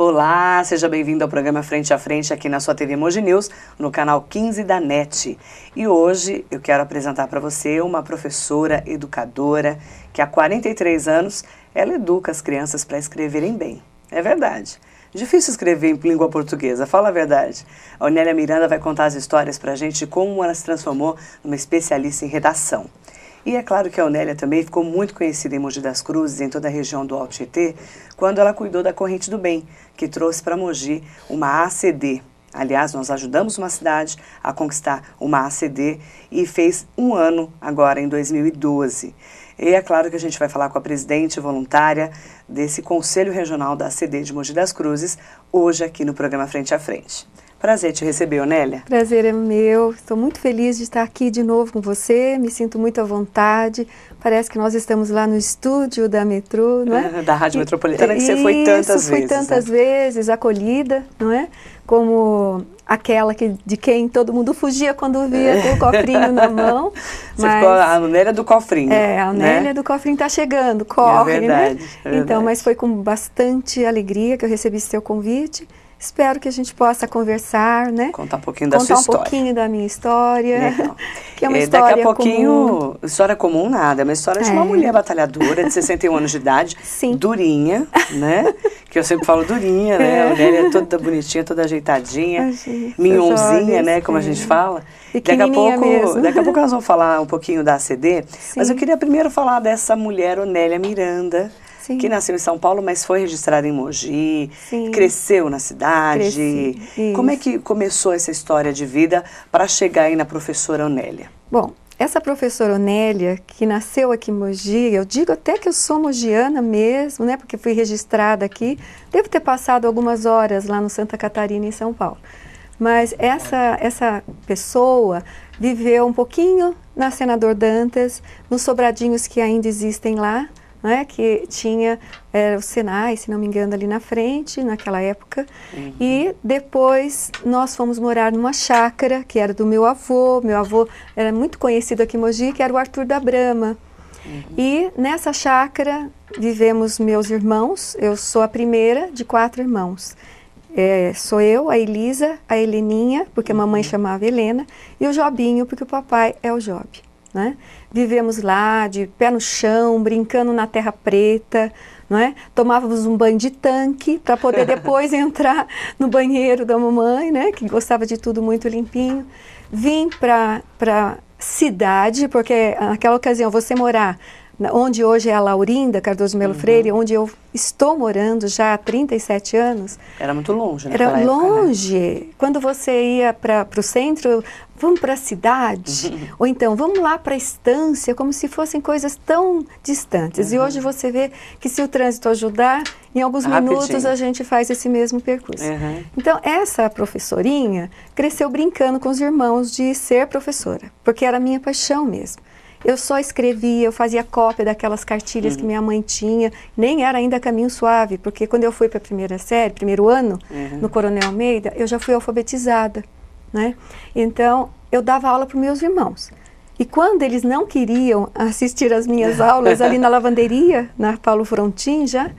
Olá, seja bem-vindo ao programa Frente a Frente aqui na sua TV Mogi News, no canal 15 da NET. E hoje eu quero apresentar para você uma professora educadora que há 43 anos ela educa as crianças para escreverem bem. É verdade. Difícil escrever em língua portuguesa, fala a verdade. A Onélia Miranda vai contar as histórias para a gente de como ela se transformou numa especialista em redação. E é claro que a Onélia também ficou muito conhecida em Mogi das Cruzes, em toda a região do Alto Tietê, quando ela cuidou da Corrente do Bem, que trouxe para Mogi uma ACD. Aliás, nós ajudamos uma cidade a conquistar uma ACD e fez um ano agora, em 2012. E é claro que a gente vai falar com a presidente voluntária desse Conselho Regional da ACD de Mogi das Cruzes, hoje aqui no programa Frente a Frente. Prazer te receber, Onélia. Prazer é meu. Estou muito feliz de estar aqui de novo com você. Me sinto muito à vontade. Parece que nós estamos lá no estúdio da Metrô, não é? Da Rádio Metropolitana, que você foi tantas vezes. Fui tantas vezes, acolhida, não é? Como aquela de quem todo mundo fugia quando via com o cofrinho na mão. Você ficou a Onélia do cofrinho. A Onélia do cofrinho está chegando, corre, é verdade, né? É verdade. Então, mas foi com bastante alegria que eu recebi seu convite. Espero que a gente possa conversar, né? Contar um pouquinho da sua história. Contar um pouquinho da minha história, Legal. Que é uma história daqui a pouquinho, comum. História comum nada, é uma história de uma mulher batalhadora de 61 anos de idade, Sim. durinha, né? Que eu sempre falo durinha, né? A Onélia é toda bonitinha, toda ajeitadinha, minhonzinha, né? Como a gente fala. Daqui a pouco nós vamos falar um pouquinho da ACD, mas eu queria primeiro falar dessa mulher, Onélia Miranda, que nasceu em São Paulo, mas foi registrada em Mogi, cresceu na cidade. Como é que começou essa história de vida para chegar aí na professora Onélia? Bom, essa professora Onélia, que nasceu aqui em Mogi, eu digo até que eu sou mogiana mesmo, né? Porque fui registrada aqui. Devo ter passado algumas horas lá no Santa Catarina, em São Paulo. Mas essa pessoa viveu um pouquinho na Senador Dantas, nos sobradinhos que ainda existem lá, né, que tinha o Senai, se não me engano, ali na frente, naquela época. E depois nós fomos morar numa chácara, que era do meu avô. Meu avô era muito conhecido aqui em Mogi, que era o Arthur da Brama. E nessa chácara vivemos meus irmãos. Eu sou a primeira de 4 irmãos. Sou eu, a Elisa, a Heleninha, porque a mamãe chamava Helena, e o Jobinho, porque o papai é o Job. Né? Vivemos lá de pé no chão, brincando na terra preta, não é? Tomávamos um banho de tanque para poder depois entrar no banheiro da mamãe, né? Que gostava de tudo muito limpinho. Vim para cidade, porque naquela ocasião você morar onde hoje é a Laurinda Cardoso Melo Freire, onde eu estou morando já há 37 anos. Era muito longe, né? Era longe. Né? Quando você ia para o centro, vamos para a cidade, ou então vamos lá para a estância, como se fossem coisas tão distantes. E hoje você vê que se o trânsito ajudar, em alguns minutos a gente faz esse mesmo percurso. Então, essa professorinha cresceu brincando com os irmãos de ser professora, porque era a minha paixão mesmo. Eu só escrevia, eu fazia cópia daquelas cartilhas que minha mãe tinha, nem era ainda Caminho Suave, porque quando eu fui para a primeira série, primeiro ano, no Coronel Almeida, eu já fui alfabetizada, né? Então, eu dava aula para os meus irmãos. E quando eles não queriam assistir às minhas aulas ali na lavanderia, na Paulo Frontin já,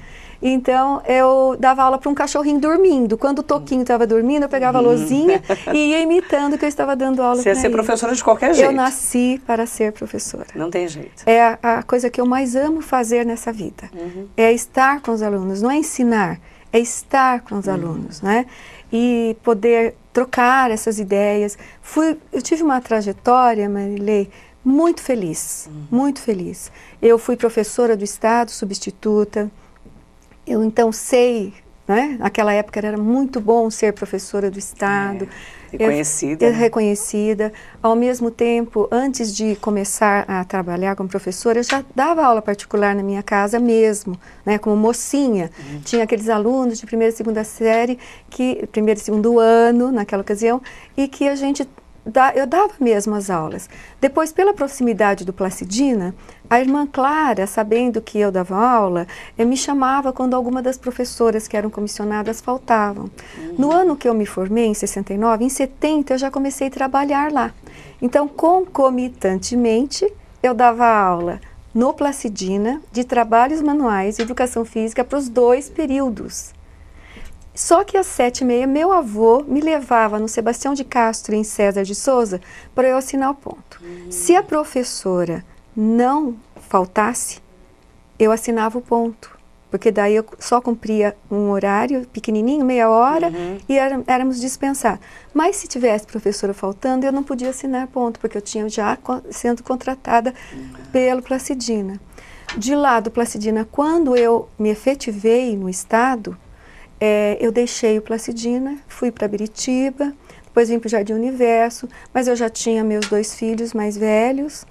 então eu dava aula para um cachorrinho dormindo. Quando o Toquinho estava dormindo, eu pegava a lousinha e ia imitando que eu estava dando aula para ele. Você ia ser professora de qualquer jeito. Eu nasci para ser professora. Não tem jeito. É a coisa que eu mais amo fazer nessa vida. É estar com os alunos, não é ensinar, é estar com os alunos, né? E poder trocar essas ideias. Eu tive uma trajetória, Marilei, muito feliz, muito feliz. Eu fui professora do Estado, substituta. Eu então sei, né? Naquela época era muito bom ser professora do Estado. Reconhecida. Reconhecida. Ao mesmo tempo, antes de começar a trabalhar como professora, eu já dava aula particular na minha casa mesmo, né? Como mocinha. Tinha aqueles alunos de primeira e segunda série, primeiro e segundo ano, naquela ocasião, e que eu dava mesmo as aulas. Depois, pela proximidade do Placidina, a irmã Clara, sabendo que eu dava aula, me chamava quando alguma das professoras que eram comissionadas faltavam. No ano que eu me formei, em 69, em 70 eu já comecei a trabalhar lá. Então, concomitantemente, eu dava aula no Placidina de trabalhos manuais e educação física para os 2 períodos. Só que às 7h30, meu avô me levava no Sebastião de Castro, em César de Souza, para eu assinar o ponto. Se a professora não faltasse, eu assinava o ponto. Porque daí eu só cumpria um horário pequenininho, meia hora, e éramos dispensados. Mas se tivesse professora faltando, eu não podia assinar ponto, porque eu tinha já sendo contratada pelo Placidina. De lá do Placidina, quando eu me efetivei no estado, eu deixei o Placidina, fui para Biritiba, depois vim para o Jardim Universo, mas eu já tinha meus 2 filhos mais velhos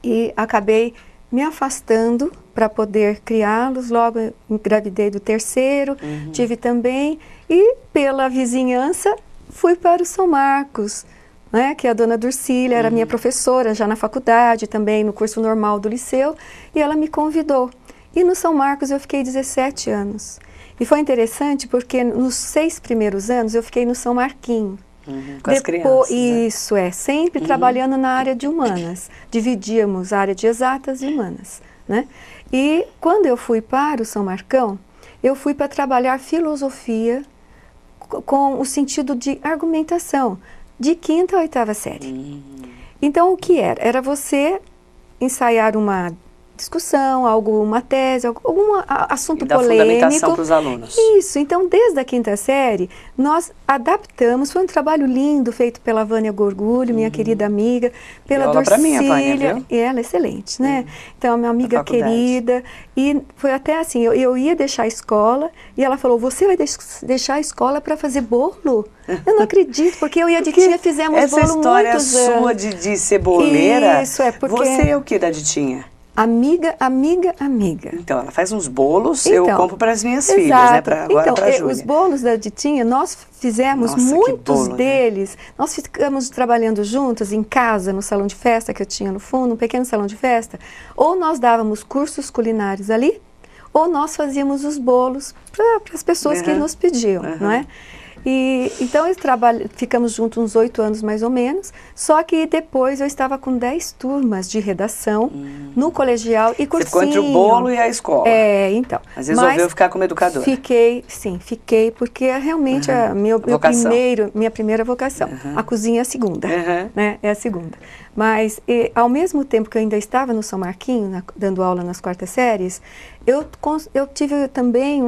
e acabei me afastando para poder criá-los. Logo engravidei do 3º, tive também, e pela vizinhança fui para o São Marcos, né, que a dona Durcília era minha professora já na faculdade, também no curso normal do liceu, e ela me convidou. E no São Marcos eu fiquei 17 anos. E foi interessante porque nos 6 primeiros anos eu fiquei no São Marquinho. Com as crianças. Isso, sempre trabalhando na área de humanas. Dividíamos a área de exatas e humanas, né? E quando eu fui para o São Marcão, eu fui para trabalhar filosofia com o sentido de argumentação, de 5ª a 8ª série. Então, o que era? Era você ensaiar uma discussão, uma tese, algum assunto polêmico. Fundamentação para os alunos. Isso, então desde a 5ª série nós adaptamos, foi um trabalho lindo feito pela Vânia Gorgulho, minha querida amiga, pela Durcília, e ela é excelente, né? Então, minha amiga querida, e foi até assim, eu ia deixar a escola e ela falou, você vai deixar a escola para fazer bolo? Eu não acredito, porque eu e a Ditinha fizemos bolo muitos anos. Essa história sua de ser boleira, isso, porque você é o que da Ditinha? Amiga, amiga, amiga. Então, ela faz uns bolos, eu compro para as minhas filhas, né? Agora para a Júlia. Os bolos da Ditinha, nós fizemos muitos deles. Né? Nós ficamos trabalhando juntas em casa, no salão de festa que eu tinha no fundo, um pequeno salão de festa. Ou nós dávamos cursos culinários ali, ou nós fazíamos os bolos para as pessoas que nos pediam, não é? E, então, ficamos juntos uns 8 anos mais ou menos, só que depois eu estava com 10 turmas de redação no colegial e cursinho. Você ficou entre o bolo e a escola. Então. Mas resolveu ficar como educadora. Fiquei, porque é realmente minha primeira vocação. A cozinha é a segunda, né? É a segunda. Mas, ao mesmo tempo que eu ainda estava no São Marquinho, dando aula nas 4ª séries, eu tive também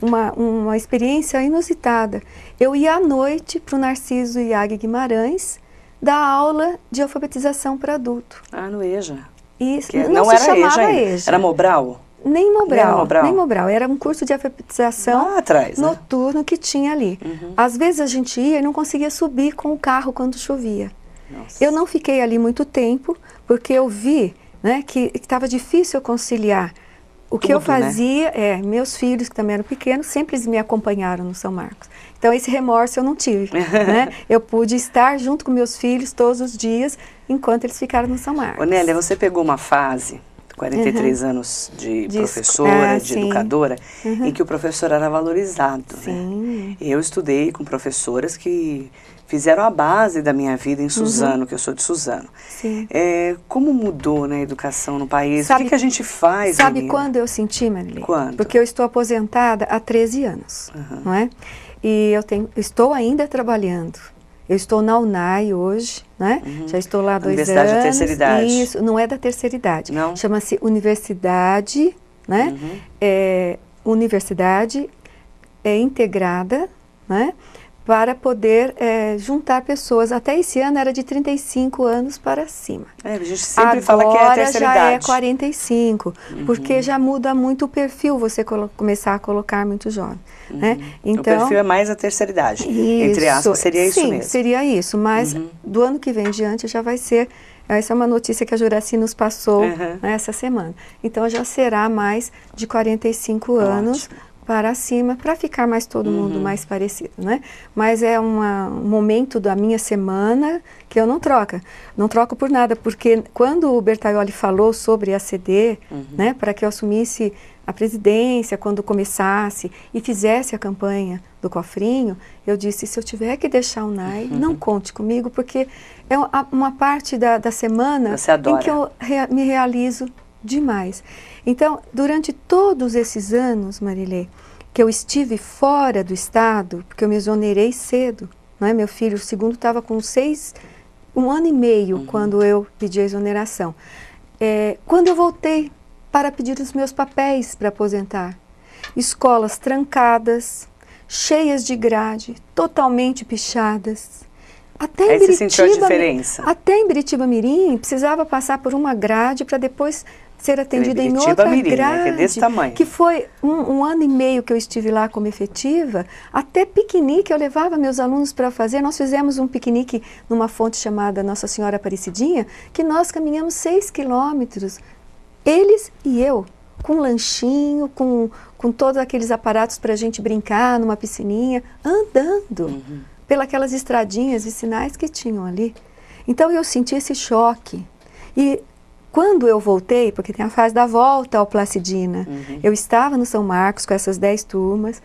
uma experiência inusitada. Eu ia à noite para o Narciso Iag Guimarães dar aula de alfabetização para adulto. No EJA. Isso, não se chamava EJA. Era Mobral? Nem Mobral. Era um curso de alfabetização noturno que tinha ali. Às vezes a gente ia e não conseguia subir com o carro quando chovia. Nossa. Eu não fiquei ali muito tempo, porque eu vi, né, que estava difícil eu conciliar. O que eu fazia, meus filhos, que também eram pequenos, sempre me acompanharam no São Marcos. Então, esse remorso eu não tive, né? Eu pude estar junto com meus filhos todos os dias, enquanto eles ficaram no São Marcos. Nélia, você pegou uma fase, 43 anos de professora, de educadora, em que o professor era valorizado, né? Eu estudei com professoras que fizeram a base da minha vida em Suzano, que eu sou de Suzano. Como mudou, né, a educação no país? O que a gente faz, Sabe menina? Quando eu senti, Marilê? Quando? Porque eu estou aposentada há 13 anos, não é? E estou ainda trabalhando. Eu estou na UNAI hoje, né? Já estou lá há 2 anos. Universidade da Terceira Idade. Isso, não é da terceira idade. Não? Chama-se Universidade, né? Universidade integrada, né? Para poder juntar pessoas. Até esse ano era de 35 anos para cima. A gente sempre fala que é a terceira idade. Agora já é 45, porque já muda muito o perfil você começar a colocar muito jovem. Né? Então, o perfil é mais a terceira idade. Entre aspas, seria isso mesmo. Sim, seria isso, mas do ano que vem em diante já vai ser... Essa é uma notícia que a Juraci nos passou essa semana. Então já será mais de 45 anos para cima, para ficar mais todo mundo mais parecido, né? Mas é um momento da minha semana que eu não troco por nada, porque quando o Bertaioli falou sobre a CD, né, para que eu assumisse a presidência quando começasse e fizesse a campanha do cofrinho, eu disse, se eu tiver que deixar o NAI, não conte comigo, porque é uma parte da semana em que eu me realizo demais. Então, durante todos esses anos, Marilê, que eu estive fora do estado, porque eu me exonerei cedo, não é? Meu filho, o segundo, estava com 1 ano e meio quando eu pedi a exoneração. Quando eu voltei para pedir os meus papéis para aposentar, escolas trancadas, cheias de grade, totalmente pichadas. Até aí você sentiu a diferença? Até em Biritiba-Mirim, precisava passar por uma grade para depois ser atendida em outra Mirim, grade, né, que é desse tamanho. que foi um ano e meio que eu estive lá como efetiva. Até piquenique eu levava meus alunos para fazer. Nós fizemos um piquenique numa fonte chamada Nossa Senhora Aparecidinha, que nós caminhamos 6 quilômetros, eles e eu, com lanchinho, com todos aqueles aparatos para a gente brincar numa piscininha, andando pelas estradinhas vicinais que tinham ali. Então eu senti esse choque. E quando eu voltei, porque tem a fase da volta ao Placidina, eu estava no São Marcos com essas 10 turmas,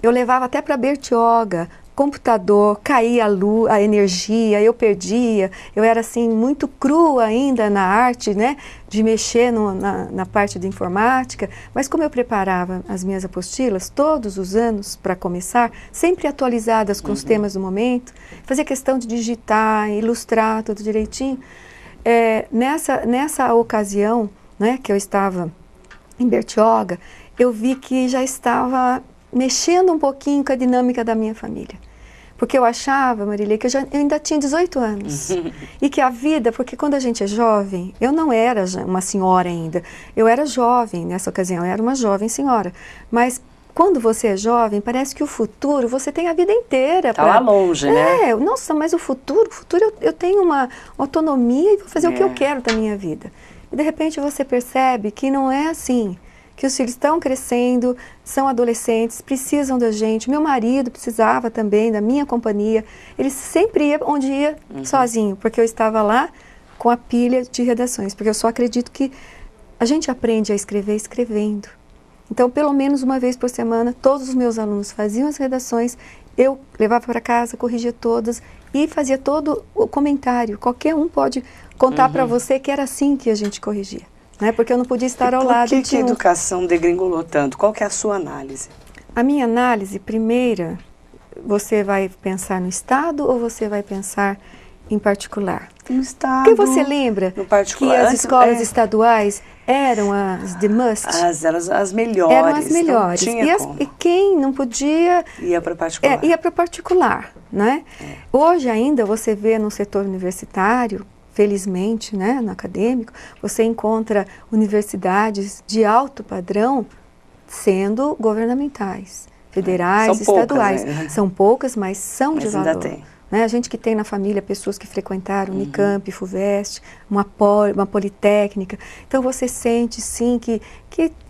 eu levava até para Bertioga, computador, caía a energia, eu perdia, eu era assim muito crua ainda na arte, né, de mexer na parte de informática, mas como eu preparava as minhas apostilas todos os anos para começar, sempre atualizadas com os temas do momento, fazia questão de digitar, ilustrar tudo direitinho. Nessa ocasião, né, que eu estava em Bertioga, eu vi que já estava mexendo um pouquinho com a dinâmica da minha família. Porque eu achava, Marília, que eu ainda tinha 18 anos. E que a vida, porque quando a gente é jovem, eu não era uma senhora ainda, eu era jovem nessa ocasião, eu era uma jovem senhora. Mas quando você é jovem, parece que o futuro, você tem a vida inteira. Está lá longe, né? Nossa, mas o futuro eu tenho uma autonomia e vou fazer o que eu quero da minha vida. E de repente você percebe que não é assim, que os filhos estão crescendo, são adolescentes, precisam da gente. Meu marido precisava também da minha companhia. Ele sempre ia onde ia sozinho, porque eu estava lá com a pilha de redações. Porque eu só acredito que a gente aprende a escrever escrevendo. Então, pelo menos uma vez por semana, todos os meus alunos faziam as redações, eu levava para casa, corrigia todas e fazia todo o comentário. Qualquer um pode contar para você que era assim que a gente corrigia, né? Porque eu não podia estar ao lado de um. Por que a educação degringolou tanto? Qual que é a sua análise? A minha análise, primeira, você vai pensar no Estado ou você vai pensar em particular? No Estado. Porque você lembra que as escolas estaduais eram as de must? As melhores. Eram as melhores. E quem não podia... Ia para particular. Ia para particular, né? Hoje ainda você vê no setor universitário, felizmente, né, no acadêmico, você encontra universidades de alto padrão sendo governamentais, federais, estaduais. Poucas, né? São poucas, mas são de valor. Ainda tem. Né? A gente que tem na família pessoas que frequentaram Unicamp, FUVEST, uma politécnica. Então você sente sim que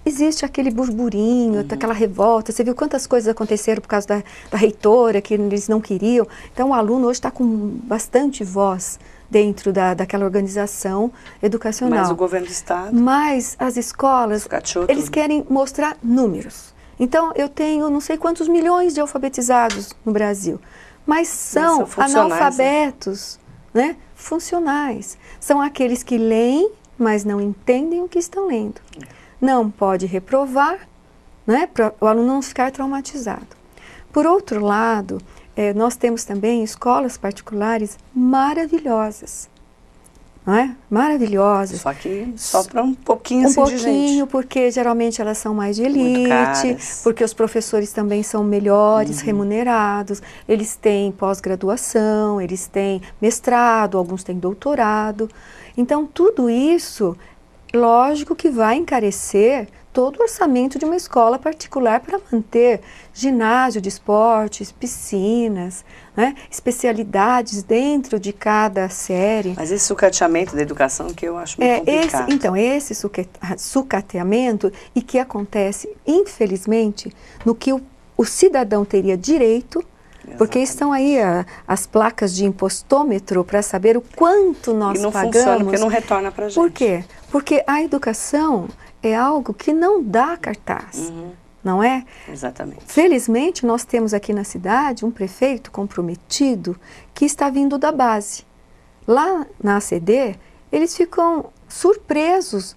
existe aquele burburinho, aquela revolta. Você viu quantas coisas aconteceram por causa da reitora, que eles não queriam. Então o aluno hoje está com bastante voz dentro daquela organização educacional. Mas o governo do Estado... Mas as escolas, eles querem mostrar números. Então eu tenho não sei quantos milhões de alfabetizados no Brasil. Mas são analfabetos, né? Funcionais. São aqueles que leem, mas não entendem o que estão lendo. Não pode reprovar, né? Para o aluno não ficar traumatizado. Por outro lado, nós temos também escolas particulares maravilhosas. Não é? Maravilhosas. Só que só para um pouquinho assim de gente. Um pouquinho, porque geralmente elas são mais de elite, porque os professores também são melhores remunerados, eles têm pós-graduação, eles têm mestrado, alguns têm doutorado. Então, tudo isso, lógico que vai encarecer todo o orçamento de uma escola particular para manter ginásio de esportes, piscinas, né, especialidades dentro de cada série. Mas esse sucateamento da educação que eu acho muito complicado. Esse sucateamento e que acontece, infelizmente, no que o cidadão teria direito. Exatamente. Porque estão aí as placas de impostômetro para saber o quanto nós pagamos. E não funciona, porque não retorna para a gente. Por quê? Porque a educação é algo que não dá cartaz, não é? Exatamente. Felizmente, nós temos aqui na cidade um prefeito comprometido que está vindo da base. Lá na ACD, eles ficam surpresos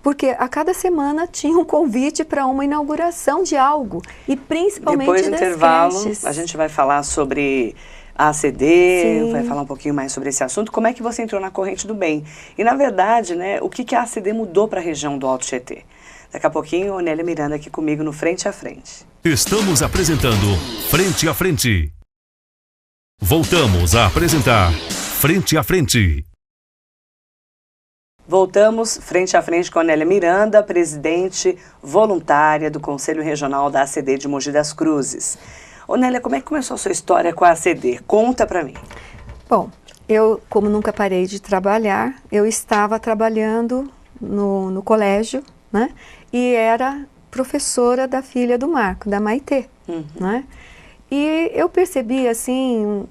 Porque a cada semana tinha um convite para uma inauguração de algo, e principalmente depois do das intervalo, creches. a gente vai falar sobre a ACD, Sim. vai falar um pouquinho mais sobre esse assunto. Como é que você entrou na corrente do bem? E, na verdade, né, o que a ACD mudou para a região do Alto Tietê? Daqui a pouquinho, Onélia Miranda aqui comigo no Frente a Frente. Estamos apresentando Frente a Frente. Voltamos a apresentar Frente a Frente. Voltamos frente a frente com a Onélia Miranda, presidente voluntária do Conselho Regional da ACD de Mogi das Cruzes. Onélia, como é que começou a sua história com a ACD? Conta pra mim. Bom, eu, como nunca parei de trabalhar, eu estava trabalhando no colégio, né? E era professora da filha do Marco, da Maitê, né? E eu percebi, assim,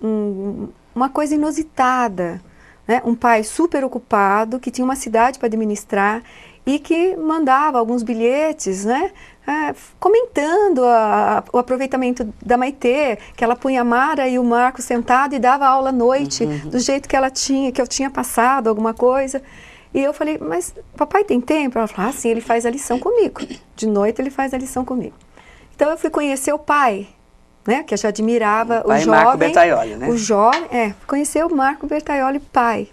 uma coisa inusitada, né? Um pai super ocupado, que tinha uma cidade para administrar e que mandava alguns bilhetes, né? Comentando o aproveitamento da Maitê, que ela punha a Mara e o Marco sentado e dava aula à noite, do jeito que ela tinha, que eu tinha passado alguma coisa. E eu falei, mas papai tem tempo? Ela falou, sim, ele faz a lição comigo. De noite ele faz a lição comigo. Então eu fui conhecer o pai, né, que eu já admirava, o jovem. Marco Bertaioli, né? O jovem, conhecer o Marco Bertaioli pai,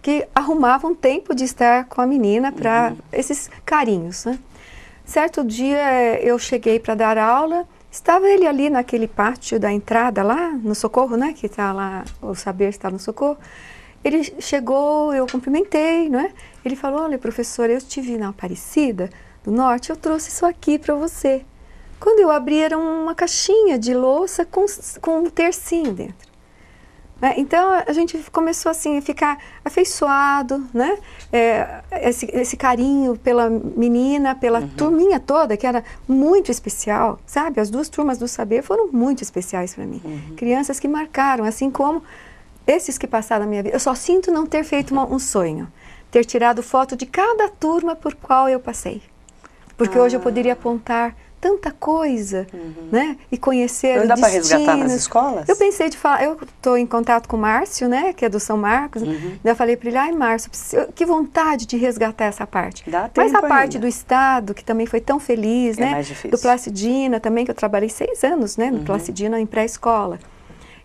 que arrumava um tempo de estar com a menina para esses carinhos, né? Certo dia eu cheguei para dar aula, estava ele ali naquele pátio da entrada lá, no Socorro, né, que está lá, o Saber está no Socorro. Ele chegou, eu cumprimentei, né? Ele falou, olha, professora, eu te vi na Aparecida do Norte, eu trouxe isso aqui para você. Quando eu abri, era uma caixinha de louça com um tercinho dentro. Então, a gente começou assim, a ficar afeiçoado, né? Esse carinho pela menina, pela turminha toda, que era muito especial, sabe? As duas turmas do Saber foram muito especiais para mim. Crianças que marcaram, assim como esses que passaram na minha vida. Eu só sinto não ter feito um sonho, ter tirado foto de cada turma por qual eu passei. Porque hoje eu poderia apontar tanta coisa, né? E conhecer não dá para resgatar nas escolas? Eu pensei de falar, eu estou em contato com o Márcio, né? Que é do São Marcos. Eu falei para ele, ai Márcio, que vontade de resgatar essa parte. Dá tempo. Mas a parte do Estado, que também foi tão feliz, né? Mais difícil. Do Placidina também, que eu trabalhei 6 anos, né? No Placidina, em pré-escola.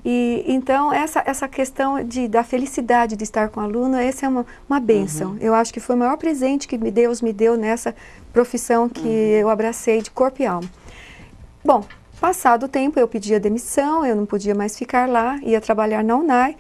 E então, essa questão da felicidade de estar com o aluno, essa é uma bênção. Eu acho que foi o maior presente que Deus me deu nessa profissão que eu abracei de corpo e alma. Bom, passado o tempo, eu pedi a demissão, eu não podia mais ficar lá, ia trabalhar na UNAI,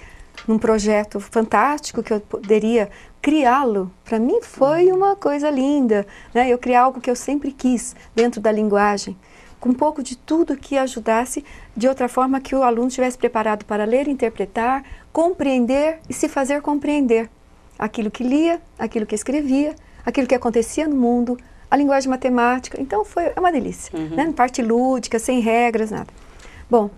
num projeto fantástico que eu poderia criá-lo. Para mim foi uma coisa linda, né? Eu criar algo que eu sempre quis dentro da linguagem, com um pouco de tudo que ajudasse, de outra forma que o aluno estivesse preparado para ler, interpretar, compreender e se fazer compreender aquilo que lia, aquilo que escrevia, aquilo que acontecia no mundo, a linguagem matemática. Então é uma delícia, né? Parte lúdica, sem regras, nada. Bom,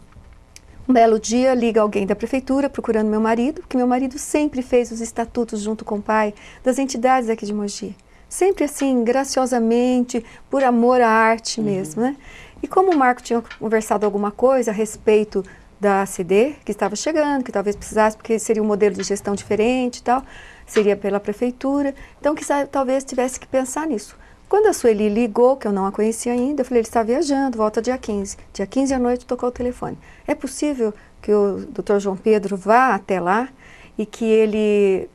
um belo dia liga alguém da prefeitura procurando meu marido, porque meu marido sempre fez os estatutos junto com o pai das entidades aqui de Mogi. Sempre assim, graciosamente, por amor à arte mesmo, né? E como o Marco tinha conversado alguma coisa a respeito da ACD, que estava chegando, que talvez precisasse, porque seria um modelo de gestão diferente e tal, seria pela prefeitura, então que talvez tivesse que pensar nisso. Quando a Sueli ligou, que eu não a conhecia ainda, eu falei, ele está viajando, volta dia 15. Dia 15 à noite tocou o telefone. É possível que o Dr. João Pedro vá até lá e que ele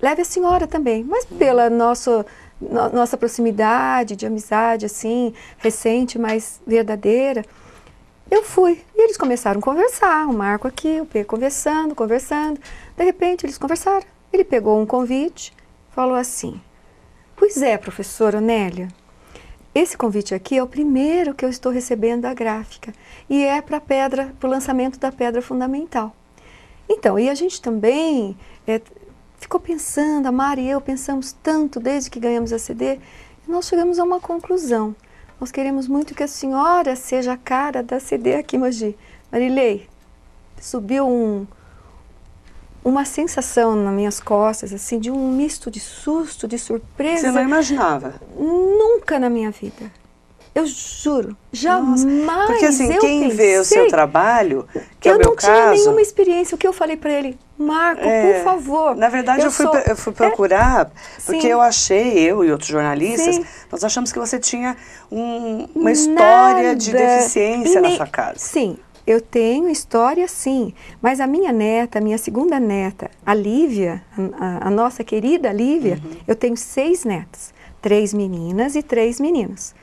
leve a senhora também, mas pela nossa proximidade, de amizade, assim, recente, mas verdadeira. Eu fui, e eles começaram a conversar, o Marco aqui, o P conversando. De repente, eles conversaram. Ele pegou um convite, falou assim, pois é, professora Onélia, esse convite aqui é o primeiro que eu estou recebendo da gráfica, e é para o lançamento da pedra fundamental. Então, e a gente também ficou pensando, a Mari e eu pensamos tanto desde que ganhamos a CD, e nós chegamos a uma conclusão. Nós queremos muito que a senhora seja a cara da CD aqui em Mogi. Marilei, subiu uma sensação nas minhas costas, assim, de um misto de susto, de surpresa. Você não imaginava? Nunca na minha vida. Eu juro, jamais. Porque assim, quem vê o seu trabalho, que é o meu caso... Eu não tinha nenhuma experiência. O que eu falei para ele, Marco, por favor. Na verdade, eu fui procurar, porque eu achei, eu e outros jornalistas, nós achamos que você tinha uma história de deficiência na sua casa. Sim, eu tenho história, sim. Mas a minha neta, a minha segunda neta, a Lívia, a nossa querida Lívia, eu tenho 6 netas. 3 meninas e 3 meninos.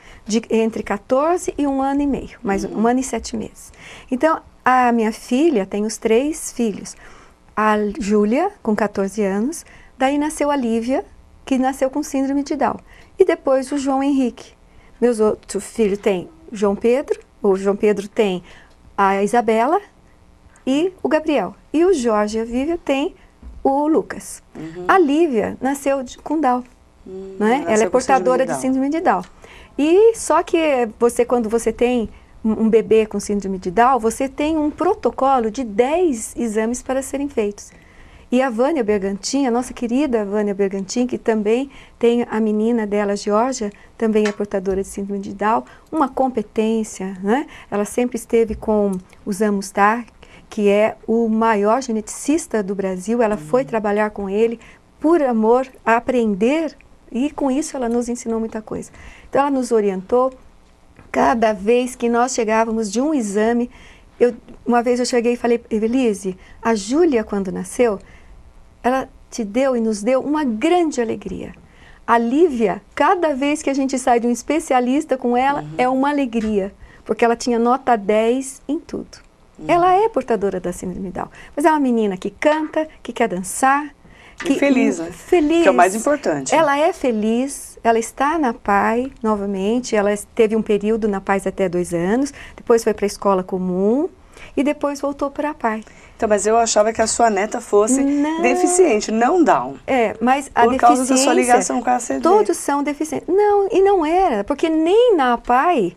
Entre 14 e 1 ano e meio, mais 1 ano e 7 meses. Então, a minha filha tem os 3 filhos. A Júlia, com 14 anos, daí nasceu a Lívia, que nasceu com síndrome de Down. E depois o João Henrique. Meus outros filhos têm João Pedro, o João Pedro tem a Isabela e o Gabriel. E o Jorge e a Vívia tem o Lucas. A Lívia nasceu com Down. Né? Ela é portadora de síndrome de Down. E só que quando você tem um bebê com síndrome de Down, você tem um protocolo de 10 exames para serem feitos. E a Vânia Bergantin, a nossa querida Vânia Bergantin, que também tem a menina dela, Georgia, também é portadora de síndrome de Down, uma competência, né? Ela sempre esteve com o Zan Mustar, que é o maior geneticista do Brasil. Ela foi trabalhar com ele por amor a aprender, e com isso ela nos ensinou muita coisa. Então ela nos orientou. Cada vez que nós chegávamos de um exame, uma vez eu cheguei e falei, Evelise, a Júlia, quando nasceu, ela te deu e nos deu uma grande alegria. A Lívia, cada vez que a gente sai de um especialista com ela, é uma alegria, porque ela tinha nota 10 em tudo. Ela é portadora da síndrome Down, mas é uma menina que canta, que quer dançar. Feliz, né? Feliz. Que é o mais importante. Ela é feliz, ela está na PAI novamente, ela teve um período na PAI até 2 anos, depois foi para a escola comum e depois voltou para a PAI. Então, mas eu achava que a sua neta fosse deficiente, não Down. Mas a deficiência... Por causa da sua ligação com a ACD. Todos são deficientes. Não, e não era, porque nem na PAI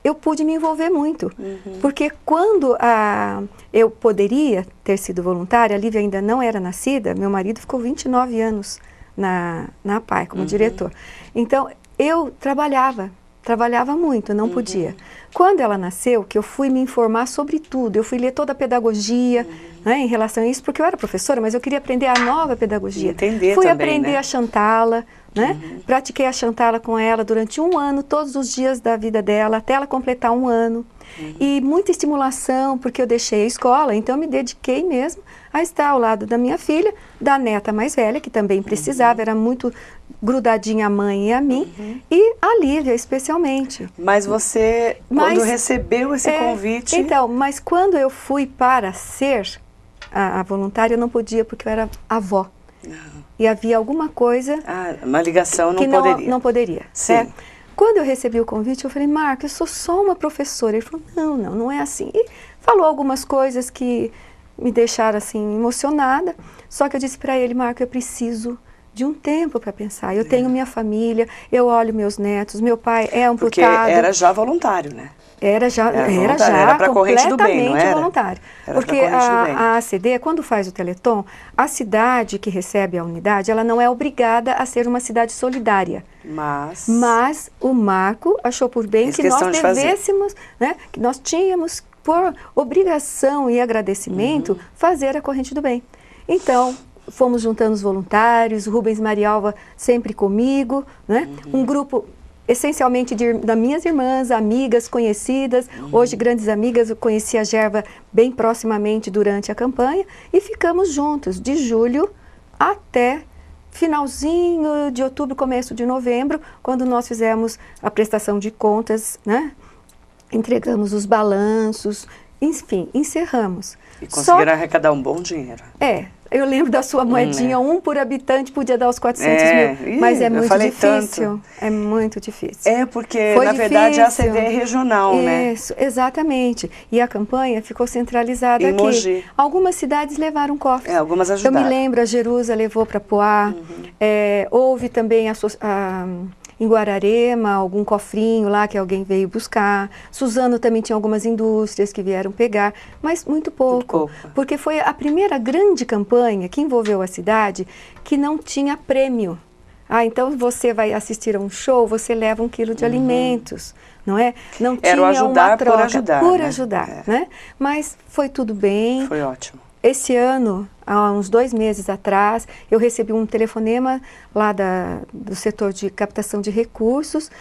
eu pude me envolver muito. Porque quando eu poderia ter sido voluntária, a Lívia ainda não era nascida, meu marido ficou 29 anos na PAI como diretor. Então, eu trabalhava muito, não podia. Quando ela nasceu, que eu fui me informar sobre tudo, eu fui ler toda a pedagogia, né, em relação a isso, porque eu era professora, mas eu queria aprender a nova pedagogia. Entender fui também, aprender a chantá-la, né? Pratiquei a chantá-la com ela durante 1 ano, todos os dias da vida dela, até ela completar 1 ano. E muita estimulação, porque eu deixei a escola, então eu me dediquei mesmo a estar ao lado da minha filha, da neta mais velha, que também precisava, era muito grudadinha a mãe e a mim, e a Lívia especialmente. Mas você, quando recebeu esse convite... Então, mas quando eu fui para ser a voluntária, eu não podia, porque eu era avó. E havia alguma coisa... uma ligação não poderia. Sim. Quando eu recebi o convite, eu falei, Marco, eu sou só uma professora. Ele falou, não é assim. E falou algumas coisas que me deixaram assim emocionada. Só que eu disse para ele, Marco, eu preciso de um tempo para pensar. Eu tenho minha família, eu olho meus netos, meu pai é amputado. Porque era já voluntário, né? Era já para a corrente do bem, não era? Voluntário. Porque a ACD, quando faz o Teleton, a cidade que recebe a unidade, ela não é obrigada a ser uma cidade solidária. Mas o Marco achou por bem que nós devêssemos, né, que nós tínhamos por obrigação e agradecimento fazer a corrente do bem. Então, fomos juntando os voluntários, o Rubens Marialva sempre comigo, né? Um grupo essencialmente das minhas irmãs, amigas, conhecidas, hoje grandes amigas. Eu conheci a Gerva bem proximamente durante a campanha e ficamos juntos de julho até finalzinho de outubro, começo de novembro, quando nós fizemos a prestação de contas, né? Entregamos os balanços, enfim, encerramos. E conseguiram arrecadar um bom dinheiro. Eu lembro da sua moedinha, 1 por habitante podia dar os 400 mil, mas é muito difícil. Tanto. É muito difícil. Porque na verdade a ACD é regional, né? Isso, exatamente. E a campanha ficou centralizada em aqui. Mogi. Algumas cidades levaram cofres. Algumas ajudaram. Eu me lembro, a Jerusa levou para Poá. Houve também em Guararema, algum cofrinho lá que alguém veio buscar. Suzano também tinha algumas indústrias que vieram pegar, mas muito pouco. Porque foi a primeira grande campanha que envolveu a cidade que não tinha prêmio. Então você vai assistir a um show, você leva 1 quilo de alimentos, não é? Não Era tinha ajudar uma troca por ajudar, né? Mas foi tudo bem. Foi ótimo. Esse ano, há uns 2 meses atrás, eu recebi um telefonema lá do setor de captação de recursos,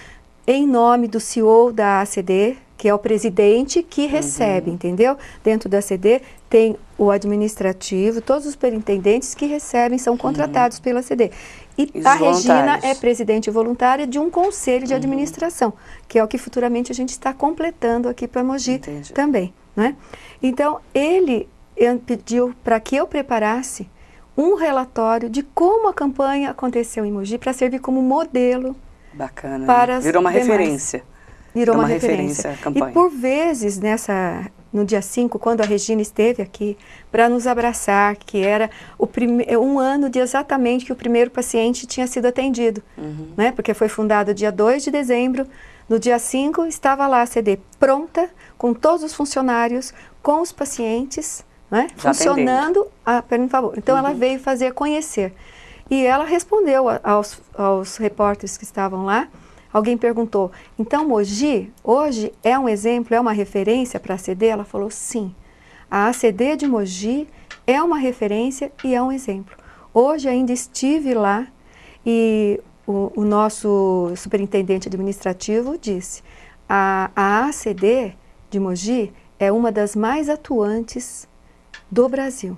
em nome do CEO da ACD, que é o presidente que recebe, entendeu? Dentro da ACD tem o administrativo, todos os superintendentes que recebem são contratados pela ACD. E a Regina é presidente voluntária de um conselho de administração, que é o que futuramente a gente está completando aqui para Mogi também, né? Então, ele pediu para que eu preparasse um relatório de como a campanha aconteceu em Mogi, para servir como modelo. Bacana, para virou uma referência. Virou uma referência. A campanha. E por vezes, no dia 5, quando a Regina esteve aqui, para nos abraçar, que era um ano de exatamente que o primeiro paciente tinha sido atendido, né? Porque foi fundado dia 2 de dezembro, no dia 5 estava lá a ACD pronta, com todos os funcionários, com os pacientes, né? Funcionando a pergunta favor. Então ela veio fazer conhecer. E ela respondeu aos repórteres que estavam lá. Alguém perguntou, então Mogi hoje é um exemplo, é uma referência para a ACD? Ela falou, sim. A ACD de Mogi é uma referência e é um exemplo. Hoje ainda estive lá e o nosso superintendente administrativo disse, a ACD de Mogi é uma das mais atuantes do Brasil.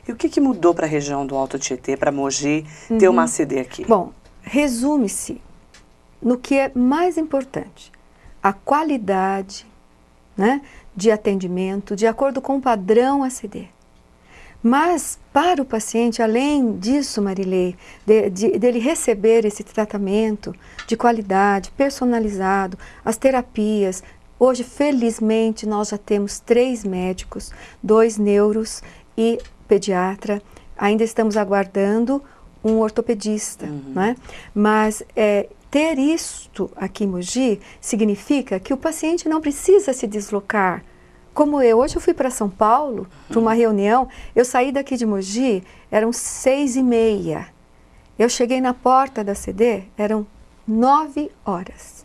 E o que mudou para a região do Alto Tietê, para Mogi, ter uma ACD aqui? Bom, resume-se no que é mais importante, a qualidade, né, de atendimento, de acordo com o padrão ACD. Mas, para o paciente, além disso, Marilei, dele receber esse tratamento de qualidade, personalizado, as terapias, hoje, felizmente, nós já temos 3 médicos, 2 neuros e pediatra, ainda estamos aguardando um ortopedista, né? Mas ter isto aqui em Mogi significa que o paciente não precisa se deslocar. Como hoje eu fui para São Paulo, para uma reunião, eu saí daqui de Mogi, eram 6h30. Eu cheguei na porta da ACD, eram 9 horas.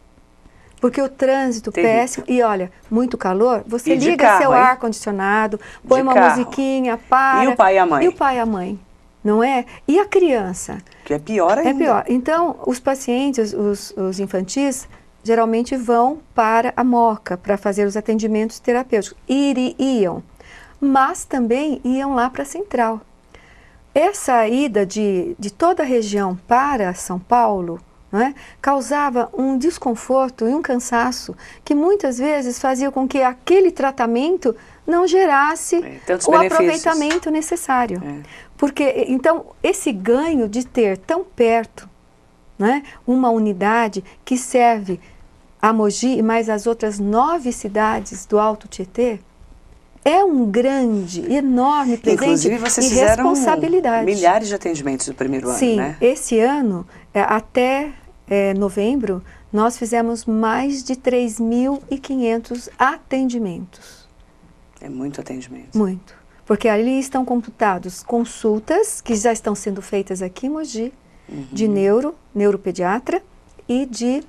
Porque o trânsito péssimo, e olha, muito calor, você liga seu ar-condicionado, põe uma musiquinha, para. E o pai e a mãe? E o pai e a mãe, não é? E a criança? Que é pior ainda. É pior. Então, os pacientes, os infantis, geralmente vão para a Moca, para fazer os atendimentos terapêuticos. Iam, mas também iam lá para a Central. Essa ida de toda a região para São Paulo, né, causava um desconforto e um cansaço que muitas vezes fazia com que aquele tratamento não gerasse o aproveitamento necessário. Porque, então, esse ganho de ter tão perto, né, uma unidade que serve a Mogi e mais as outras 9 cidades do Alto Tietê, é um grande, enorme presente. Inclusive, vocês fizeram responsabilidade. Milhares de atendimentos no primeiro ano, né? Sim, esse ano, até novembro, nós fizemos mais de 3.500 atendimentos. É muito atendimento. Muito. Porque ali estão computados consultas que já estão sendo feitas aqui em Mogi, de neuropediatra e de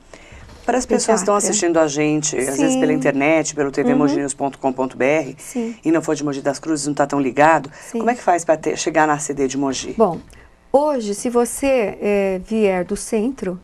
para as pessoas que estão assistindo a gente, às vezes pela internet, pelo tvmoginews.com.br, e não for de Mogi das Cruzes, não está tão ligado, como é que faz para chegar na ACD de Mogi? Bom, hoje, se você vier do centro,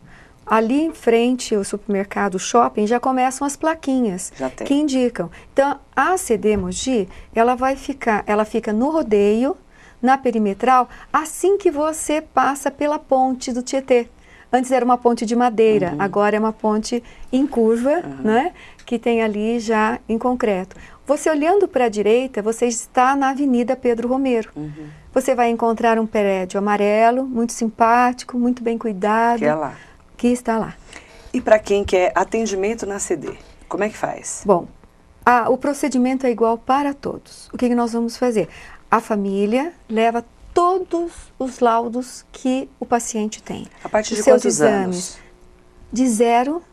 ali em frente ao supermercado, shopping, já começam as plaquinhas que indicam. Então, a ACD Mogi, ela fica no rodeio, na perimetral, assim que você passa pela ponte do Tietê. Antes era uma ponte de madeira, agora é uma ponte em curva, né, que tem ali já em concreto. Você olhando para a direita, você está na Avenida Pedro Romero. Você vai encontrar um prédio amarelo, muito simpático, muito bem cuidado. Que é lá. Que está lá. E para quem quer atendimento na ACD, como é que faz? Bom, o procedimento é igual para todos. O que nós vamos fazer? A família leva todos os laudos que o paciente tem. A partir de quantos anos? De 0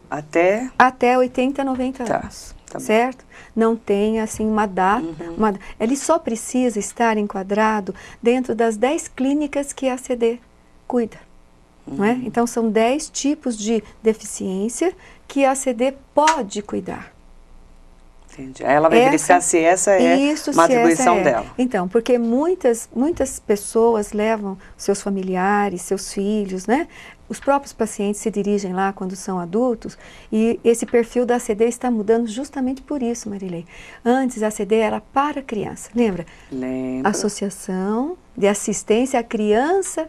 até 80, 90 anos. Tá certo? Não tem, assim, uma data. Ele só precisa estar enquadrado dentro das 10 clínicas que a ACD cuida. Não é? Então, são 10 tipos de deficiência que a ACD pode cuidar. Entendi. Aí ela vai verificar se essa é uma atribuição dela. Então, porque muitas pessoas levam seus familiares, seus filhos, né? Os próprios pacientes se dirigem lá quando são adultos e esse perfil da ACD está mudando justamente por isso, Marilei. Antes a ACD era para criança, lembra? Lembro. Associação de Assistência à Criança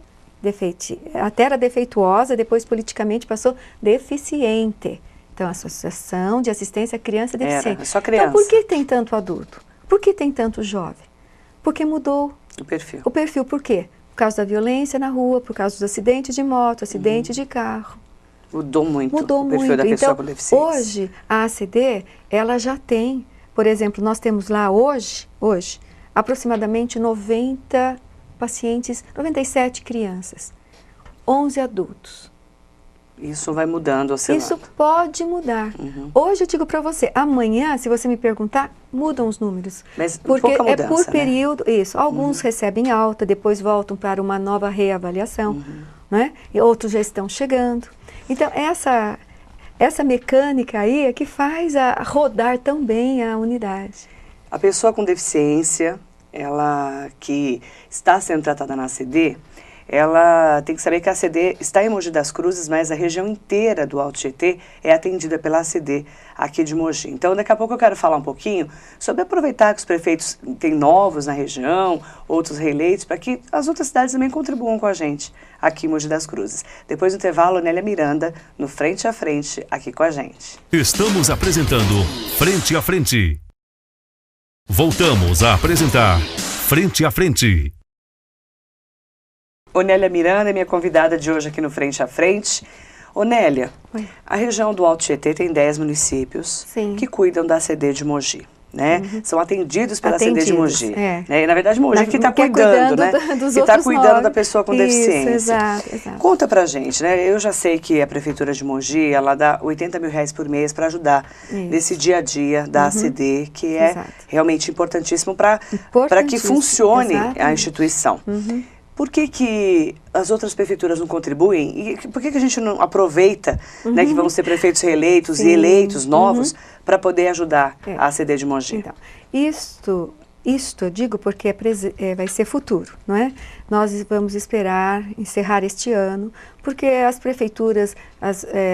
até era defeituosa, depois politicamente passou deficiente. Então, Associação de Assistência à Criança Deficiente. Era só criança. Então, por que tem tanto adulto? Por que tem tanto jovem? Porque mudou o perfil. O perfil, por quê? Por causa da violência na rua, por causa dos acidentes de moto, acidente de carro. Mudou muito o perfil da pessoa com deficiência. Hoje, a ACD, ela já tem, por exemplo, nós temos lá hoje, aproximadamente 90 pacientes, 97 crianças, 11 adultos. Isso vai mudando, oscilando. Isso pode mudar. Hoje eu digo para você, amanhã, se você me perguntar, mudam os números. Mas porque pouca mudança, é por período, né? Isso. Alguns recebem alta, depois voltam para uma nova reavaliação, né? E outros já estão chegando. Então, essa mecânica aí é que faz rodar tão bem a unidade. A pessoa com deficiência, ela que está sendo tratada na ACD, ela tem que saber que a ACD está em Mogi das Cruzes, mas a região inteira do Alto Tietê é atendida pela ACD aqui de Mogi. Então, daqui a pouco eu quero falar um pouquinho sobre aproveitar que os prefeitos têm novos na região, outros reeleitos, para que as outras cidades também contribuam com a gente aqui em Mogi das Cruzes. Depois do intervalo, Nélia Miranda, no Frente a Frente, aqui com a gente. Estamos apresentando Frente a Frente. Voltamos a apresentar Frente a Frente. Nélia Miranda é minha convidada de hoje aqui no Frente a Frente. Nélia, a região do Alto Tietê tem 10 municípios que cuidam da ACD de Mogi, né? São atendidos pela ACD de Mogi. Né? E, na verdade, Mogi que está cuidando, né? Que está cuidando da pessoa com deficiência. Exato. Conta pra gente, né? Eu já sei que a Prefeitura de Mogi, ela dá R$80 mil por mês para ajudar nesse dia a dia da ACD, que é realmente importantíssimo para que funcione a instituição. Por que as outras prefeituras não contribuem? E por que a gente não aproveita, né, que vão ser prefeitos reeleitos e eleitos novos para poder ajudar a ACD de Mogi? Então, isto eu digo porque vai ser futuro, não é? Nós vamos esperar encerrar este ano, porque as prefeituras,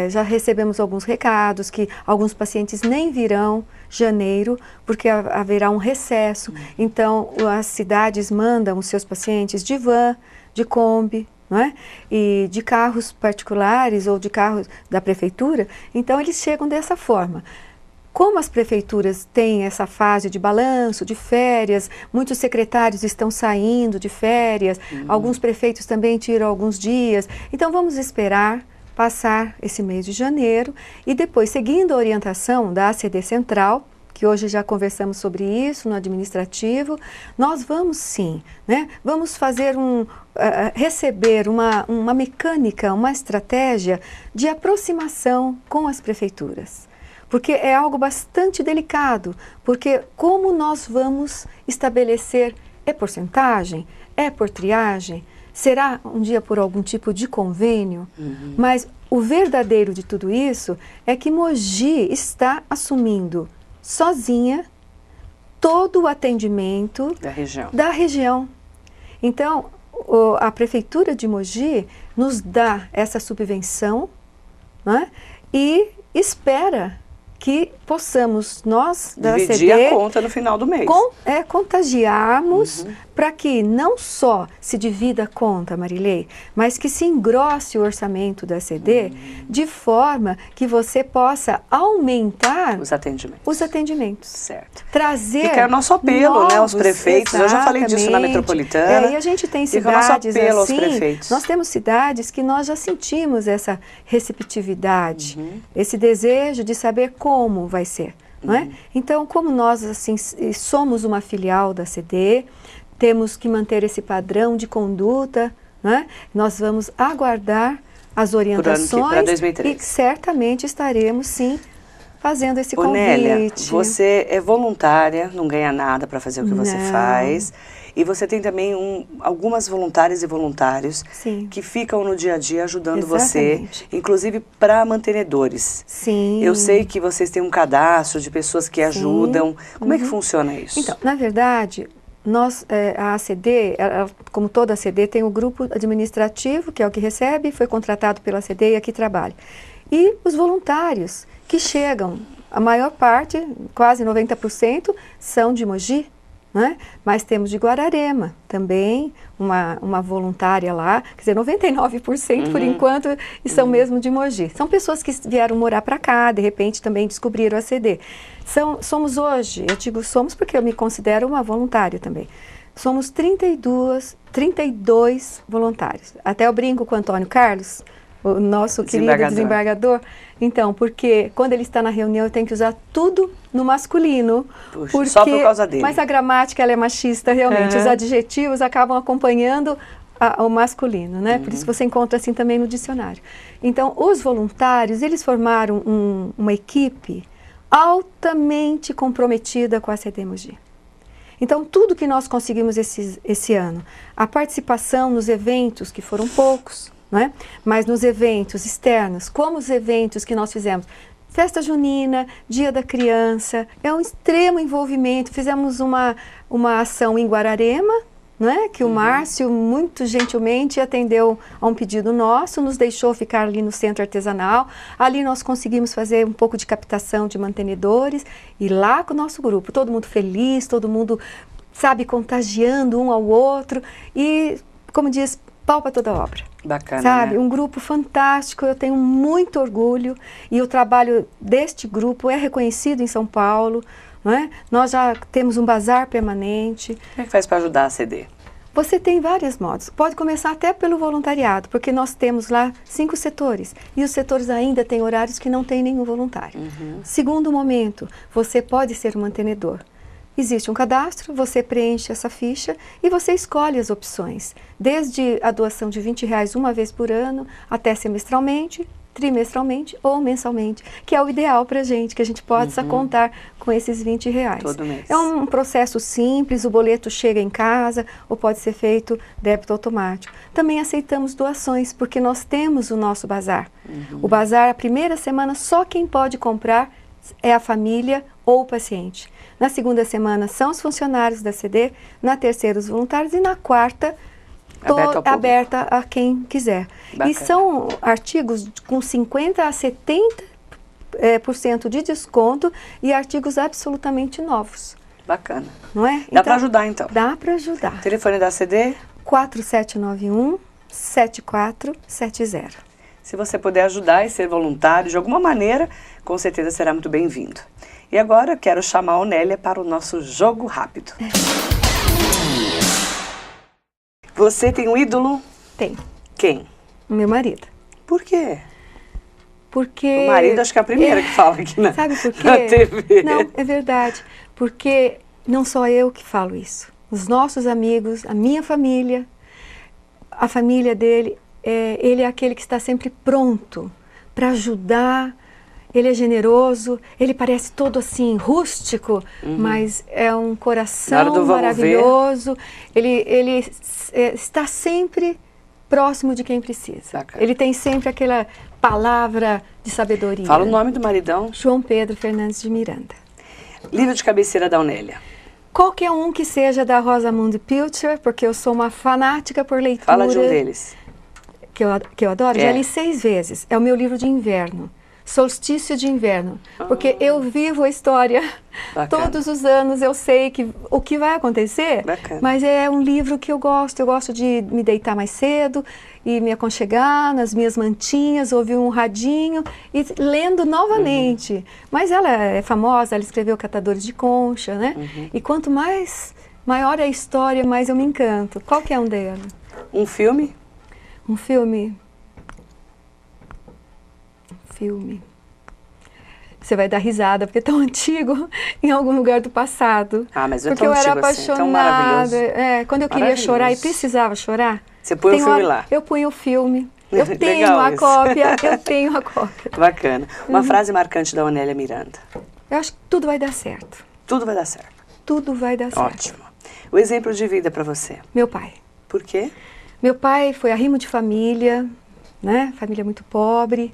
já recebemos alguns recados que alguns pacientes nem virão janeiro, porque haverá um recesso. Então, as cidades mandam os seus pacientes de van, de Kombi, não é? E de carros particulares ou de carros da prefeitura. Então, eles chegam dessa forma. Como as prefeituras têm essa fase de balanço, de férias, muitos secretários estão saindo de férias, alguns prefeitos também tiram alguns dias. Então, vamos esperar passar esse mês de janeiro e depois, seguindo a orientação da ACD Central, que hoje já conversamos sobre isso no administrativo, nós vamos sim, né? Vamos fazer receber uma mecânica, uma estratégia de aproximação com as prefeituras. Porque é algo bastante delicado, porque como nós vamos estabelecer, é porcentagem, é por triagem, será um dia por algum tipo de convênio, mas o verdadeiro de tudo isso é que Mogi está assumindo sozinha todo o atendimento da região. Então, a Prefeitura de Mogi nos dá essa subvenção, né, e espera que possamos, nós da dividir ACD, a conta no final do mês. Contagiarmos para que não só se divida a conta, Marilei, mas que se engrosse o orçamento da ACD de forma que você possa aumentar os atendimentos. Certo. Trazer Fica o nosso apelo, né, aos prefeitos. Eu já falei disso na metropolitana. E a gente tem cidades assim, aos prefeitos. Nós temos cidades que nós já sentimos essa receptividade, esse desejo de saber como vai ser. Não é? Então, como nós assim, somos uma filial da ACD, temos que manter esse padrão de conduta, não é? Nós vamos aguardar as orientações e certamente estaremos, sim, fazendo esse convite. Nélia, você é voluntária, não ganha nada para fazer o que você faz. E você tem também algumas voluntárias e voluntários Sim. que ficam no dia a dia ajudando Exatamente. você, inclusive para mantenedores. Sim. Eu sei que vocês têm um cadastro de pessoas que ajudam. Como é que funciona isso? Então, na verdade, a ACD, como toda ACD, tem o grupo administrativo, que é o que recebe, foi contratado pela ACD e aqui trabalha. E os voluntários que chegam, a maior parte, quase 90%, são de Mogi, né? Mas temos de Guararema também, uma voluntária lá, quer dizer, 99% por enquanto são mesmo de Mogi. São pessoas que vieram morar para cá, de repente também descobriram a ACD. Somos hoje, eu digo somos porque eu me considero uma voluntária também, somos 32 voluntários. Até eu brinco com o Antônio Carlos, o nosso querido desembargador. Então, porque quando ele está na reunião eu tenho que usar tudo no masculino. Puxa, porque, só por causa dele. Mas a gramática ela é machista realmente, os adjetivos acabam acompanhando o masculino, né? Por isso você encontra assim também no dicionário. Então, os voluntários, eles formaram uma equipe altamente comprometida com a ACD Mogi. Então, tudo que nós conseguimos esse ano, a participação nos eventos, que foram poucos, né? Mas nos eventos externos, como os eventos que nós fizemos, Festa Junina, Dia da Criança, é um extremo envolvimento. Fizemos uma ação em Guararema, né? Que o Márcio muito gentilmente atendeu a um pedido nosso, nos deixou ficar ali no centro artesanal. Ali nós conseguimos fazer um pouco de captação de mantenedores e lá com o nosso grupo, todo mundo feliz, todo mundo, sabe, contagiando um ao outro e, como diz, pau para toda obra. Bacana, sabe? né? Um grupo fantástico, eu tenho muito orgulho e o trabalho deste grupo é reconhecido em São Paulo, não é? Nós já temos um bazar permanente. Como é que faz para ajudar a ACD? Você tem vários modos. Pode começar até pelo voluntariado, porque nós temos lá 5 setores e os setores ainda têm horários que não tem nenhum voluntário. Segundo momento, você pode ser um mantenedor. Existe um cadastro, você preenche essa ficha e você escolhe as opções, desde a doação de R$20 uma vez por ano, até semestralmente, trimestralmente ou mensalmente, que é o ideal para a gente, que a gente possa contar com esses R$20. Todo mês. É um processo simples, o boleto chega em casa ou pode ser feito débito automático. Também aceitamos doações, porque nós temos o nosso bazar. O bazar, a primeira semana, só quem pode comprar é a família ou o paciente. Na segunda semana são os funcionários da ACD, na terceira os voluntários e na quarta aberta a quem quiser. Bacana. E são artigos com 50% a 70% de desconto e artigos absolutamente novos. Bacana. Não é? Dá Então, para ajudar, então? Dá para ajudar. Telefone da ACD? 4791-7470. Se você puder ajudar e ser voluntário de alguma maneira, com certeza será muito bem-vindo. E agora eu quero chamar a Onélia para o nosso jogo rápido. Você tem um ídolo? Tem. Quem? O meu marido. Por quê? Porque... O marido acho que é a primeira que fala aqui na, Sabe por quê? na TV. Não, é verdade. Porque não só eu que falo isso. Os nossos amigos, a minha família, a família dele, ele é aquele que está sempre pronto para ajudar. Ele é generoso, ele parece todo assim rústico, mas é um coração maravilhoso. Ele está sempre próximo de quem precisa. Bacana. Ele tem sempre aquela palavra de sabedoria. Fala o nome do maridão. João Pedro Fernandes de Miranda. Livro de cabeceira da Onélia. Qualquer um que seja da Rosamunde Pilcher, porque eu sou uma fanática por leitura. Fala de um deles. Que eu adoro, já li 6 vezes. É o meu livro de inverno. Solstício de Inverno, porque eu vivo a história. Bacana. Todos os anos eu sei o que vai acontecer. Bacana. Mas é um livro que eu gosto de me deitar mais cedo e me aconchegar nas minhas mantinhas, ouvir um radinho e lendo novamente. Mas ela é famosa, ela escreveu Catadores de Concha, né? E quanto maior é a história, mais eu me encanto. Qual que é um dela? Um filme? Um filme... Você vai dar risada, porque é tão antigo em algum lugar do passado. Ah, mas é porque tão eu era antigo assim, apaixonada. tão maravilhoso. Quando eu queria chorar e precisava chorar. Você põe o filme lá. Eu punho o filme. Eu tenho Legal a isso. cópia, eu tenho a cópia. Bacana. Uma frase marcante da Onélia Miranda. Eu acho que tudo vai dar certo. Tudo vai dar certo. Tudo vai dar certo. Ótimo. O exemplo de vida para você? Meu pai. Por quê? Meu pai foi arrimo de família, né? Família muito pobre.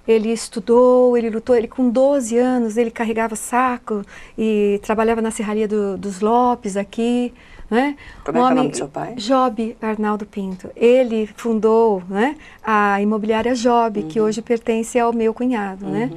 Ele estudou, ele lutou, ele com 12 anos, ele carregava saco e trabalhava na serraria dos Lopes aqui, né? Como é que é o nome do seu pai? Job Arnaldo Pinto. Ele fundou, né, a imobiliária Job, que hoje pertence ao meu cunhado, né?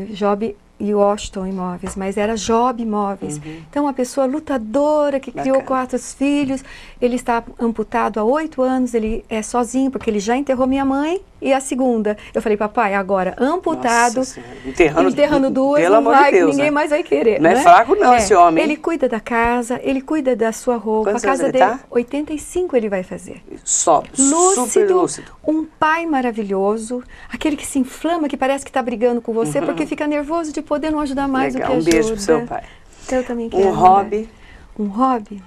Job e Washington Imóveis, mas era Job Imóveis. Então, uma pessoa lutadora que criou 4 filhos. Ele está amputado há 8 anos, ele é sozinho, porque ele já enterrou minha mãe e a segunda. Eu falei, papai, agora amputado, enterrando 2, pelo não amor vai, de Deus, ninguém mais vai querer. Não é fraco não, esse homem. Ele cuida da casa, ele cuida da sua roupa. Quantos a casa anos dele, ele tá? 85 ele vai fazer. Super lúcido. Um pai maravilhoso, aquele que se inflama, que parece que está brigando com você, porque fica nervoso de poder não ajudar mais Legal. do que ajuda. Um beijo pro seu pai. Eu também quero. Um hobby? Um hobby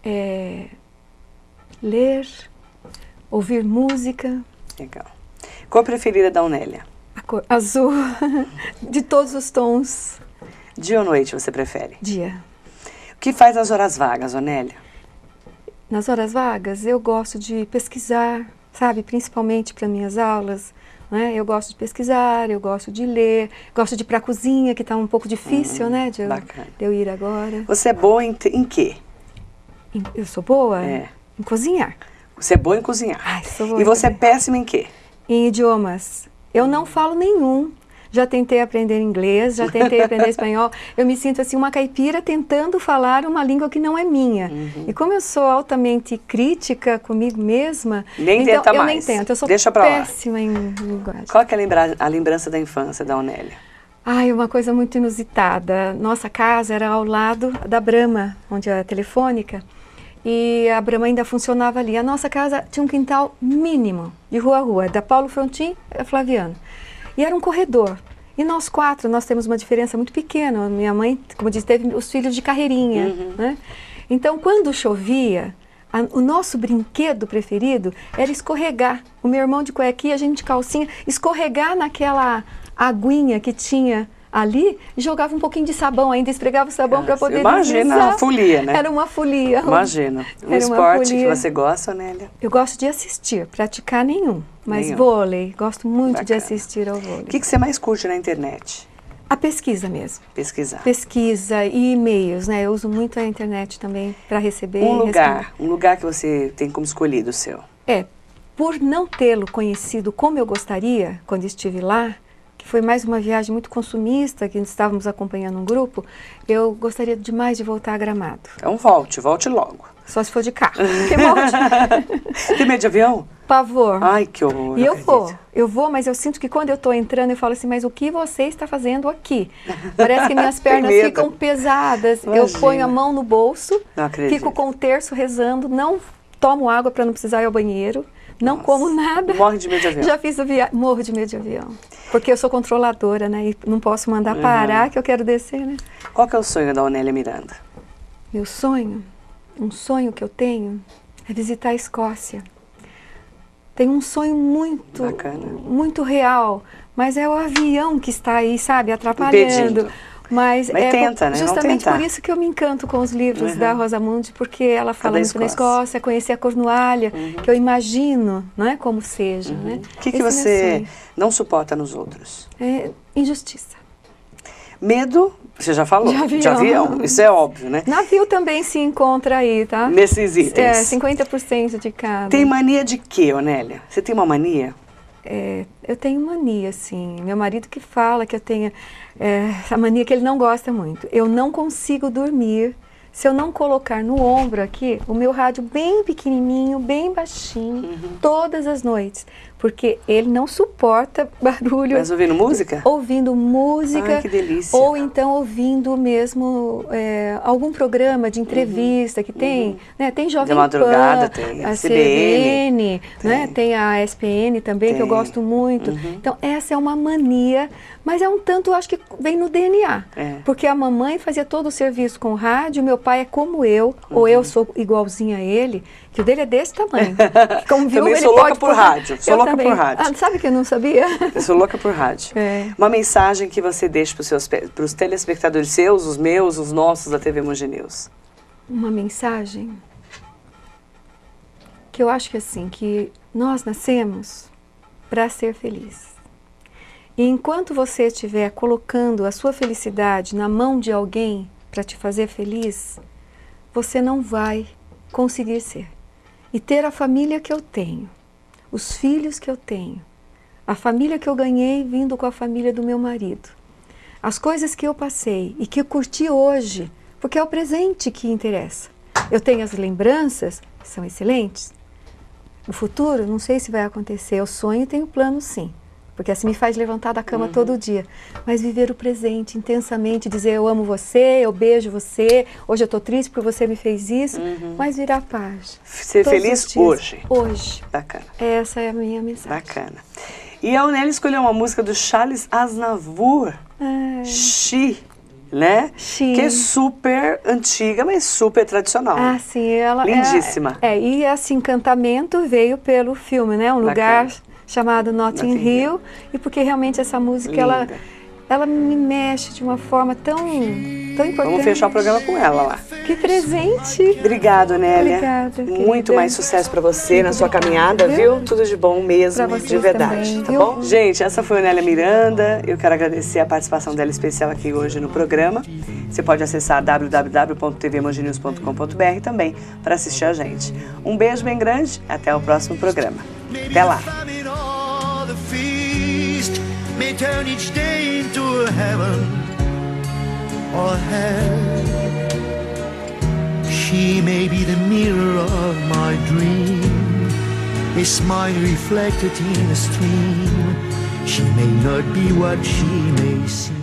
é ler, ouvir música. Legal. Cor preferida da Onélia? A cor azul, de todos os tons. Dia ou noite você prefere? Dia. O que faz nas horas vagas, Onélia? Nas horas vagas, eu gosto de pesquisar, sabe? Principalmente para minhas aulas. Né? Eu gosto de pesquisar, eu gosto de ler, gosto de ir para a cozinha, que está um pouco difícil, né? De eu ir agora. Você é boa em quê? Eu sou boa em cozinhar. Você é boa em cozinhar. Ai, sou boa e você é péssima em quê? Em idiomas. Eu não falo nenhum. Já tentei aprender inglês, já tentei aprender espanhol. Eu me sinto assim uma caipira tentando falar uma língua que não é minha. E como eu sou altamente crítica comigo mesma, nem então tenta eu mais. nem tento. Eu sou péssima em linguagem. Qual que é a lembrança da infância da Onélia? Ai, uma coisa muito inusitada. Nossa casa era ao lado da Brahma, onde é a telefônica. E a Brahma ainda funcionava ali. A nossa casa tinha um quintal mínimo, de rua a rua, da Paulo Frontin a Flaviano. E era um corredor. E nós 4, nós temos uma diferença muito pequena. Minha mãe, como disse, teve os filhos de carreirinha. Né? Então, quando chovia, o nosso brinquedo preferido era escorregar. O meu irmão de cuequinha, a gente de calcinha, escorregar naquela aguinha que tinha ali e jogava um pouquinho de sabão ainda, esfregava o sabão para poder Imagina deslizar. a folia, né? Era uma folia. Imagina. Um esporte que você gosta, Onélia? Eu gosto de assistir, praticar nenhum. Mas vôlei, gosto muito de assistir ao vôlei. O que você mais curte na internet? A pesquisa mesmo. Pesquisar. Pesquisa e e-mails, né? Eu uso muito a internet também para receber um lugar que você tem como escolhido o seu. Por não tê-lo conhecido como eu gostaria, quando estive lá, que foi mais uma viagem muito consumista, que estávamos acompanhando um grupo, eu gostaria demais de voltar a Gramado. Então volte logo. Só se for de carro. Que morte. Tem medo de avião? Pavor. Ai, que horror. E eu vou, mas eu sinto que quando eu estou entrando, eu falo assim, mas o que você está fazendo aqui? Parece que minhas pernas ficam pesadas. Imagina. Eu ponho a mão no bolso, fico com o terço rezando, não tomo água para não precisar ir ao banheiro, não como nada. Morre de medo de avião. Já fiz morro de medo de avião. Porque eu sou controladora, né? E não posso mandar parar, que eu quero descer, né? Qual que é o sonho da Onélia Miranda? Meu sonho? Um sonho que eu tenho é visitar a Escócia. Tenho um sonho muito, muito real, mas é o avião que está aí, sabe, atrapalhando. Mas tenta, né? Justamente por isso que eu me encanto com os livros da Rosamunde, porque ela fala muito na Escócia, conhecer a Cornualha, que eu imagino, não é, como seja. Né? O que você não suporta nos outros? Injustiça. Medo, você já falou, de avião. Isso é óbvio, né? Navio também se encontra aí, tá? Nesses itens. 50% de cada. Tem mania de quê, Onélia? Você tem uma mania? Eu tenho mania, sim. Meu marido que fala que eu tenho essa mania que ele não gosta muito. Eu não consigo dormir se eu não colocar no ombro aqui o meu rádio bem pequenininho, bem baixinho, todas as noites. Porque ele não suporta barulho. Mas ouvindo música? Ouvindo música. Ai, que delícia. Ou então ouvindo mesmo algum programa de entrevista que tem. Né? Tem Jovem Pan, de madrugada, tem a CBN, né? Tem a SPN também, que eu gosto muito. Então, essa é uma mania, mas é um tanto, acho que vem no DNA. Porque a mamãe fazia todo o serviço com o rádio, meu pai é como eu, ou eu sou igualzinha a ele, que o dele é desse tamanho. Como viu, também ele sou louca pode por rádio. Sou louca por rádio. Sabe que eu não sabia? Eu sou louca por rádio. Uma mensagem que você deixa para os telespectadores seus, os meus, os nossos da TV Mogi News. uma mensagem que eu acho que assim, que nós nascemos para ser felizes. E enquanto você estiver colocando a sua felicidade na mão de alguém para te fazer feliz, você não vai conseguir ser. E ter a família que eu tenho, os filhos que eu tenho, a família que eu ganhei vindo com a família do meu marido, as coisas que eu passei e que eu curti hoje, porque é o presente que interessa. Eu tenho as lembranças, que são excelentes. O futuro, não sei se vai acontecer. Eu sonho e tenho plano, sim. Porque assim me faz levantar da cama todo dia. Mas viver o presente intensamente, dizer eu amo você, eu beijo você, hoje eu estou triste porque você me fez isso, mas virar a paz. Ser feliz hoje. Hoje. Bacana. Essa é a minha mensagem. Bacana. E a Onélia escolheu uma música do Charles Aznavour, She, né? She. Que é super antiga, mas super tradicional. Ah, sim. Ela lindíssima. E esse encantamento veio pelo filme, né? Um lugar chamado Notting Hill, e porque realmente essa música, ela me mexe de uma forma tão importante. Vamos fechar o programa com ela lá. Que presente! Obrigada, Onélia. Obrigada, muito querida. mais sucesso pra você na sua caminhada, viu? Tudo de bom mesmo, Pra de verdade, também, tá viu? bom? Gente, essa foi a Onélia Miranda. Eu quero agradecer a participação dela especial aqui hoje no programa. Você pode acessar www.tvmoginews.com.br também para assistir a gente. Um beijo bem grande, até o próximo programa. Até lá! May turn each day into a heaven or hell. She may be the mirror of my dream, a smile reflected in a stream. She may not be what she may seem.